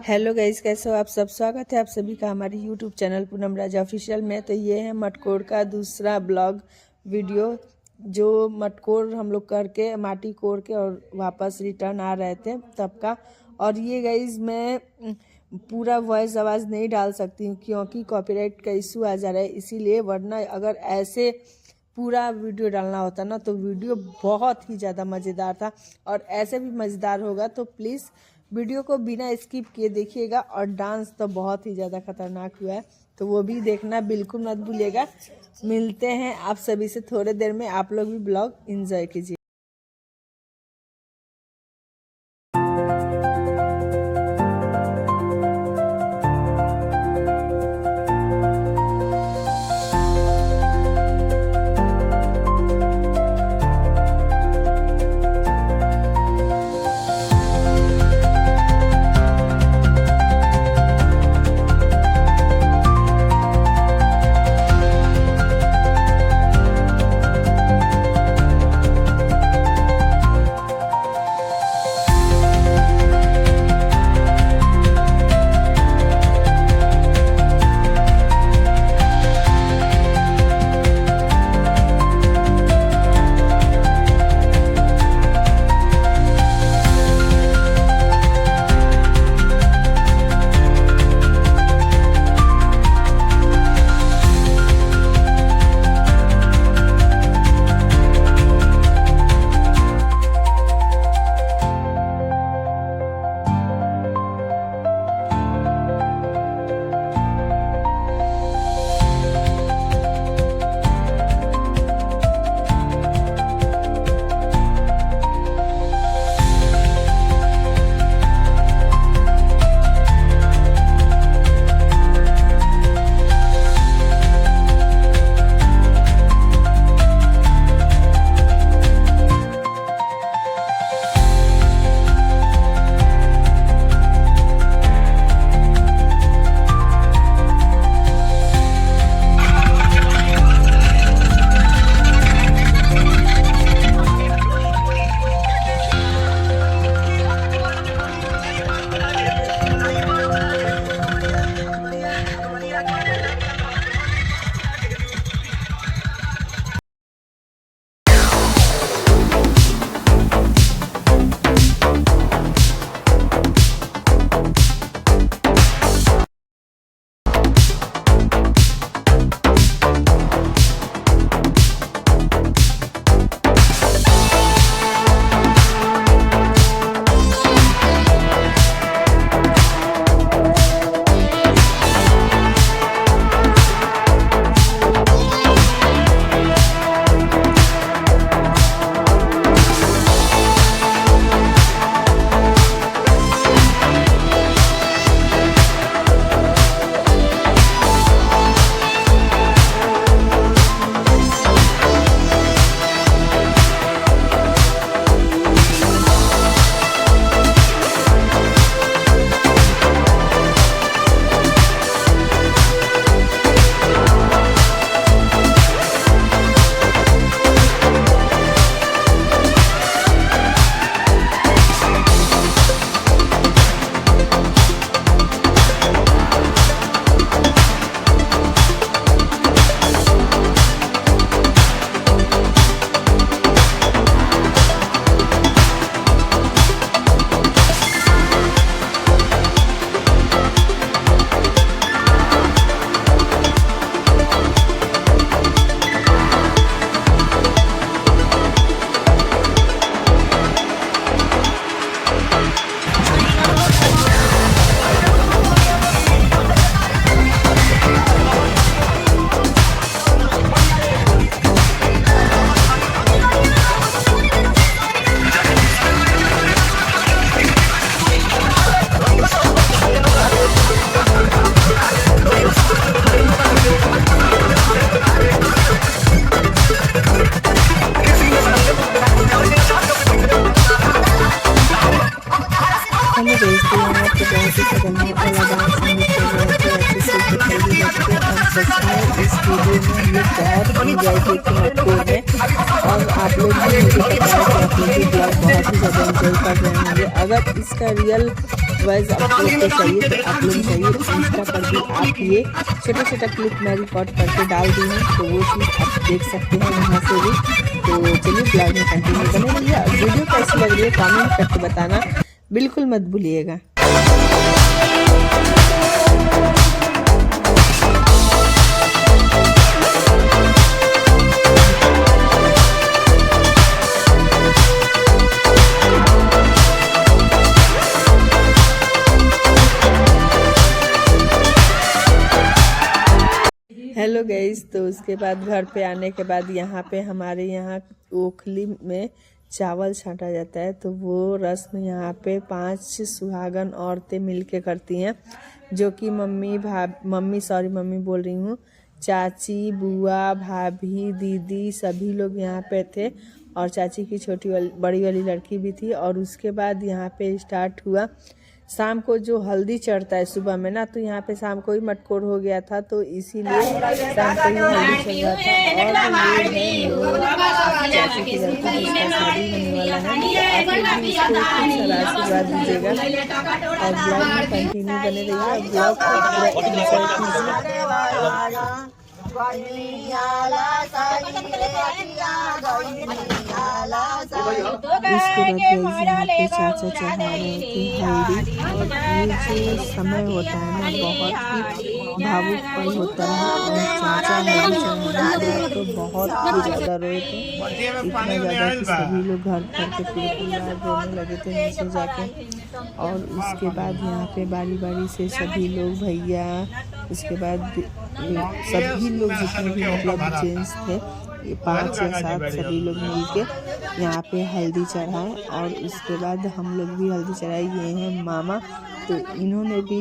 Hello guys, कैसे हो आप सब। स्वागत है आप सभी का हमारे यूट्यूब चैनल पूनम राजा ऑफिशियल में। तो ये है मटकोर का दूसरा ब्लॉग वीडियो, जो मटकोर हम लोग करके माटी कोर के और वापस रिटर्न आ रहे थे तब का। और ये गाइस मैं पूरा वॉइस आवाज़ नहीं डाल सकती हूँ क्योंकि कॉपीराइट का इशू आ जा रहा है, इसीलिए। वरना अगर ऐसे पूरा वीडियो डालना होता ना तो वीडियो बहुत ही ज़्यादा मज़ेदार था, और ऐसे भी मज़ेदार होगा। तो प्लीज़ वीडियो को बिना स्किप किए देखिएगा। और डांस तो बहुत ही ज़्यादा खतरनाक हुआ है, तो वो भी देखना बिल्कुल मत भूलिएगा। मिलते हैं आप सभी से थोड़े देर में, आप लोग भी ब्लॉग एंजॉय कीजिए। इस वीडियो में हम लोग बहुत एंजॉय किए थे मटकोर में। और आप लोग भी, मुझे पता है कि आप लोग भी ब्लॉग बहुत ही ज़्यादा एंजॉय कर रहे होंगे। अगर इसका रियल वॉइस आप लोग को चाहिए तो आप लोग चाहिए इंस्टा पर भी आप ये छोटा छोटा क्लिप मैं रिकॉर्ड करके डाल दी हूँ, तो वो चीज़ आप देख सकते हैं वहाँ से भी। तो चलिए ब्लॉग में कंटिन्यू बने रहिए और वीडियो कैसी लग रही है कमेंट करके बताना बिल्कुल मत भूलिएगा। हेलो गाइस, तो उसके बाद घर पे आने के बाद यहाँ पे हमारे यहाँ ओखली में चावल छांटा जाता है। तो वो रस्म यहाँ पे 5 सुहागन औरतें मिलके करती हैं, जो कि मम्मी बोल रही हूँ, चाची, बुआ, भाभी, दीदी सभी लोग यहाँ पे थे और चाची की बड़ी वाली लड़की भी थी। और उसके बाद यहाँ पे स्टार्ट हुआ शाम को जो हल्दी चढ़ता है सुबह में ना, तो यहाँ पे शाम को ही मटकोर हो गया था, तो इसीलिए शाम को ही हल्दी चढ़ रहा था। और ये है चाची की लड़की जिसका शादी होने वाला है, आप लोग भी इसको सारा आशीर्वाद दीजिएगा और ब्लॉग में कंटिन्यू बने रहिए और ब्लॉग को पूरा एंजॉय कीजिए। इसके बाद चाचा चढ़ा रहे थे हल्दी। और ये जो समय होता है ना, बहुत ही भावुक पल होता है। और चाचा हल्दी चढ़ाने तो बहुत ही ज़्यादा रोए थे, इतना ज़्यादा कि सभी लोग घर के पूरे परिवार रोने लगे थे नीचे जाके। और उसके बाद यहाँ पे बारी बारी से सभी लोग, भैया, उसके बाद सभी लोग जितने भी मतलब जेंट्स थे, ये 5 या 7 सभी लोग मिलके यहाँ पे हल्दी चढ़ाए। और उसके बाद हम लोग भी हल्दी चढ़ाई। ये हैं मामा, तो इन्होंने भी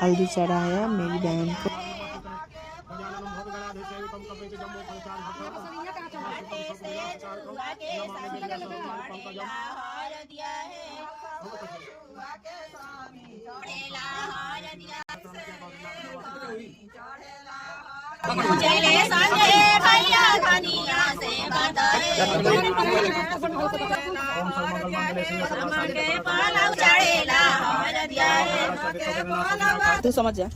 हल्दी चढ़ाया मेरी बहन को। चले संगे भैया कनिया से तू समझ जा।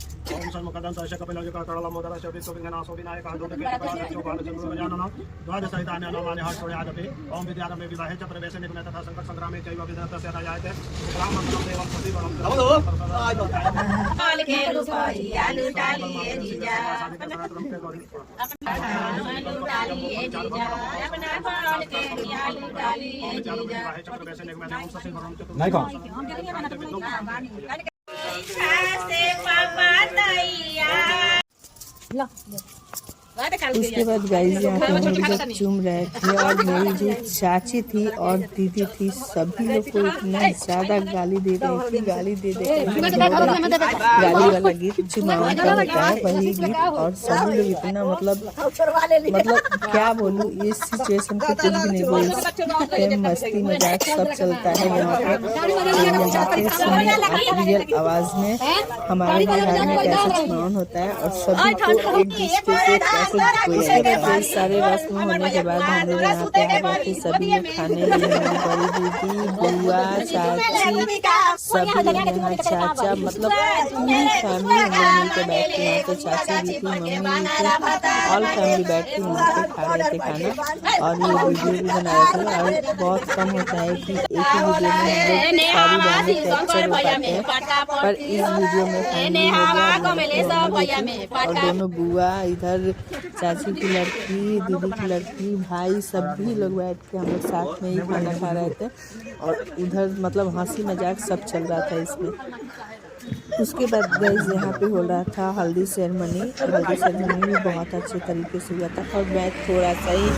उसके बाद गाइस यहाँ पे हम लोग चूम रहे थे और मेरी जो चाची थी और दीदी थी, सभी लोग को इतना ज़्यादा गाली दे रही थी, गाली दे गाली वाला गीत चुमावन का होता है वही गीत। और सभी लोग इतना मतलब क्या बोलूँ, इस सिचुएशन को कुछ भी नहीं बोल सकते, मस्ती मजाक सब चलता है यहाँ पे। सुनिए रियल आवाज़ में हमारे बिहार में कैसे चुनाव होता है और सभी को एक दूसरे से कैसे सारे रस्म होने के बाद हम लोग यहाँ पे आ गए थे सभी लोग खाने। बड़ी दीदी, बुआ, चाची, सभी लोग यहाँ, चाचा, मतलब पूरी फैमिली हम लोग मिल के बैठ के यहाँ पे, चाची भी थी, मम्मी भी थी, ऑल फैमिली बैठ के यहाँ पे खा रहे थे खाना। और ये वीडियो भी बनाए थे। और बहुत कम होता है कि एक ही वीडियो में हम लोग सारी बातें कैप्चर हो पाते हैं, पर इस वीडियो में फैमिली हो गया। और दोनों बुआ, इधर चाची की लड़की, दीदी की लड़की, भाई, सभी लोग बैठ के हम लोग साथ में ही खाना खा रहे थे। और उधर मतलब हंसी मजाक सब चल रहा था इसमें। उसके बाद गाइस यहाँ पे हो रहा था हल्दी सेरेमनी। हल्दी सेरेमनी भी बहुत अच्छे तरीके से हुआ था और मैं थोड़ा सा ही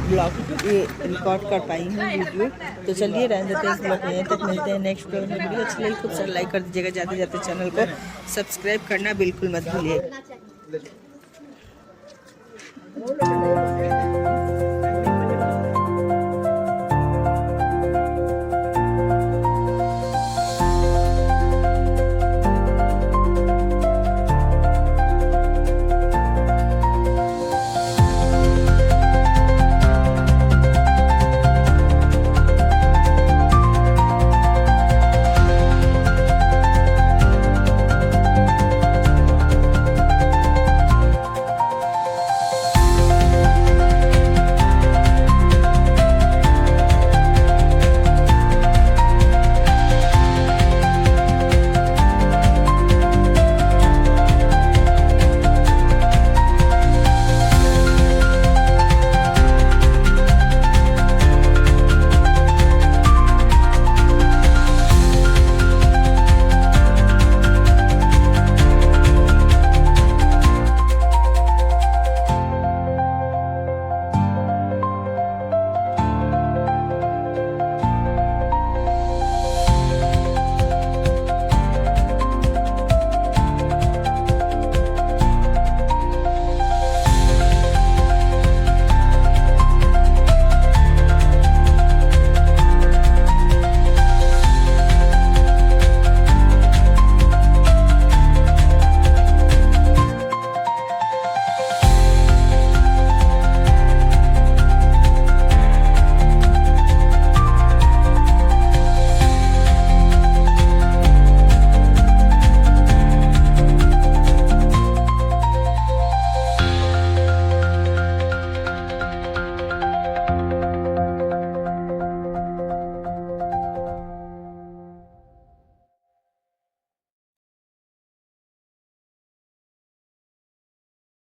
ब्लॉग रिकॉर्ड कर पाई हूँ वीडियो। तो चलिए रहने देते हैं इस ब्लॉग में, तक मिलते हैं नेक्स्ट ब्लॉग में। वीडियो अच्छी लगी खूब सारा लाइक कर दीजिएगा, जाते जाते चैनल को सब्सक्राइब करना बिल्कुल मत भूलिएगा।